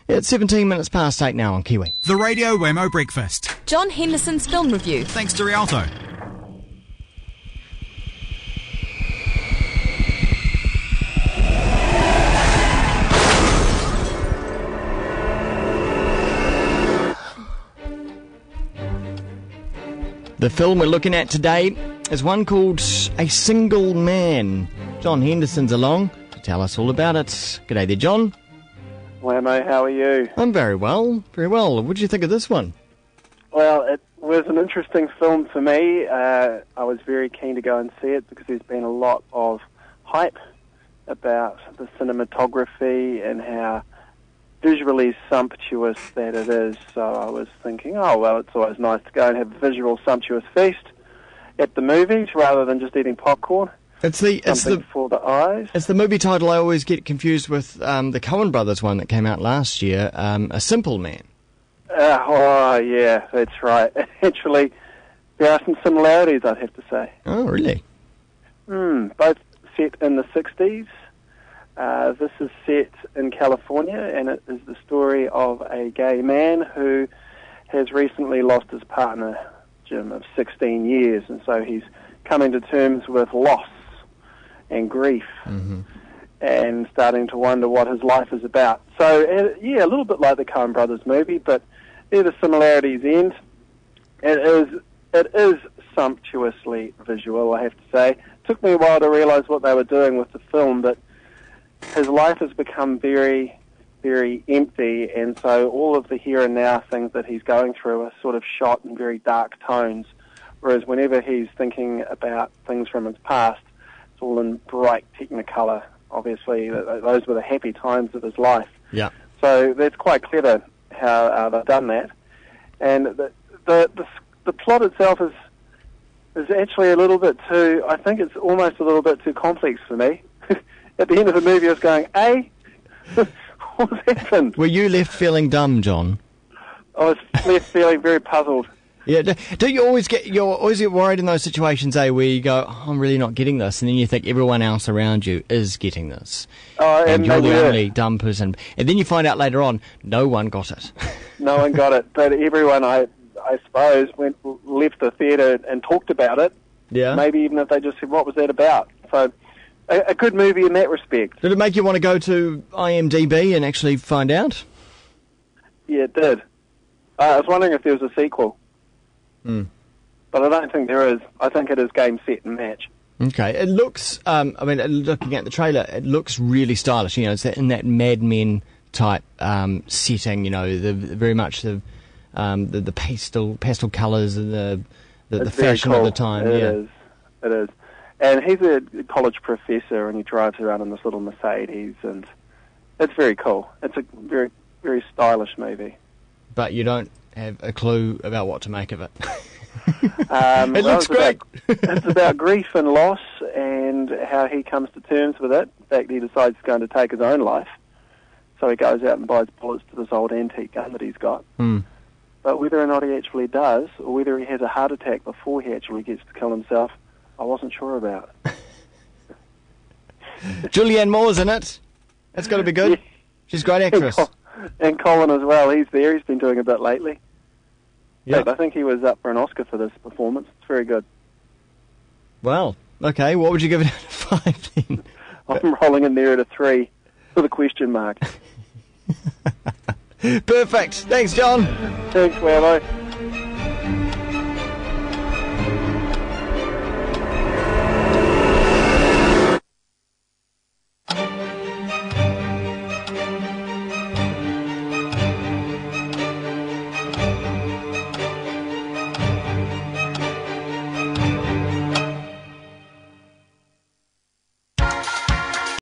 It's 17 minutes past 8 now on Kiwi. The Radio Wammo Breakfast. John Henderson's film review. Thanks to Rialto. The film we're looking at today is one called A Single Man. John Henderson's along to tell us all about it. G'day there, John. Wammo, how are you? I'm very well, very well. What did you think of this one? Well, it was an interesting film for me. I was very keen to go and see it because there's been a lot of hype about the cinematography and how visually sumptuous that it is. So I was thinking, oh, well, it's always nice to go and have a visual sumptuous feast at the movies rather than just eating popcorn. It's for the eyes. It's the movie title I always get confused with the Coen Brothers one that came out last year, A Simple Man. Oh, yeah, that's right. Actually, there are some similarities, I'd have to say. Oh, really? Both set in the 60s. This is set in California, and it is the story of a gay man who has recently lost his partner, Jim, of 16 years, and so he's coming to terms with loss and grief, and starting to wonder what his life is about. So, yeah, a little bit like the Coen Brothers movie, but there the similarities end. It is sumptuously visual, I have to say. It took me a while to realise what they were doing with the film, but his life has become very, very empty, and so all of the here and now things that he's going through are sort of shot in very dark tones, whereas whenever he's thinking about things from his past, it's all in bright technicolor. Obviously, those were the happy times of his life. Yeah. So that's quite clever how they've done that. And the plot itself is actually a little bit too, I think it's almost a little bit too complex for me. At the end of the movie, I was going, what's happened? Were you left feeling dumb, John? I was left feeling very puzzled. Yeah, do you always get worried in those situations, where you go, I'm really not getting this, and then you think everyone else around you is getting this, and you're the only dumb person, and then you find out later on, no one got it. No one got it, but everyone, I suppose, left the theatre and talked about it. Yeah. Maybe even if they just said, what was that about? So, a good movie in that respect. Did it make you want to go to IMDb and actually find out? Yeah, it did. I was wondering if there was a sequel. But I don't think there is. I think it is game, set, and match. Okay. It looks, looking at the trailer, it looks really stylish. You know, it's in that Mad Men type setting, you know, very much the pastel colours and the fashion cool. of the time. It is. And he's a college professor, and he drives around in this little Mercedes, and it's very cool. It's a very, very stylish movie. But you don't have a clue about what to make of it. It looks great. It's about grief and loss and how he comes to terms with it. In fact, he decides he's going to take his own life. So he goes out and buys bullets to this old antique gun that he's got. But whether or not he actually does, or whether he has a heart attack before he actually gets to kill himself, I wasn't sure about. Julianne Moore's in it. That's got to be good. Yeah. She's a great actress. And Colin as well. He's there. He's been doing a bit lately. Yeah, I think he was up for an Oscar for this performance. It's very good. Well, okay. What would you give it out of 5 then? I'm rolling in there at a 3 with a question mark. Perfect. Thanks, John. Thanks, Wammo.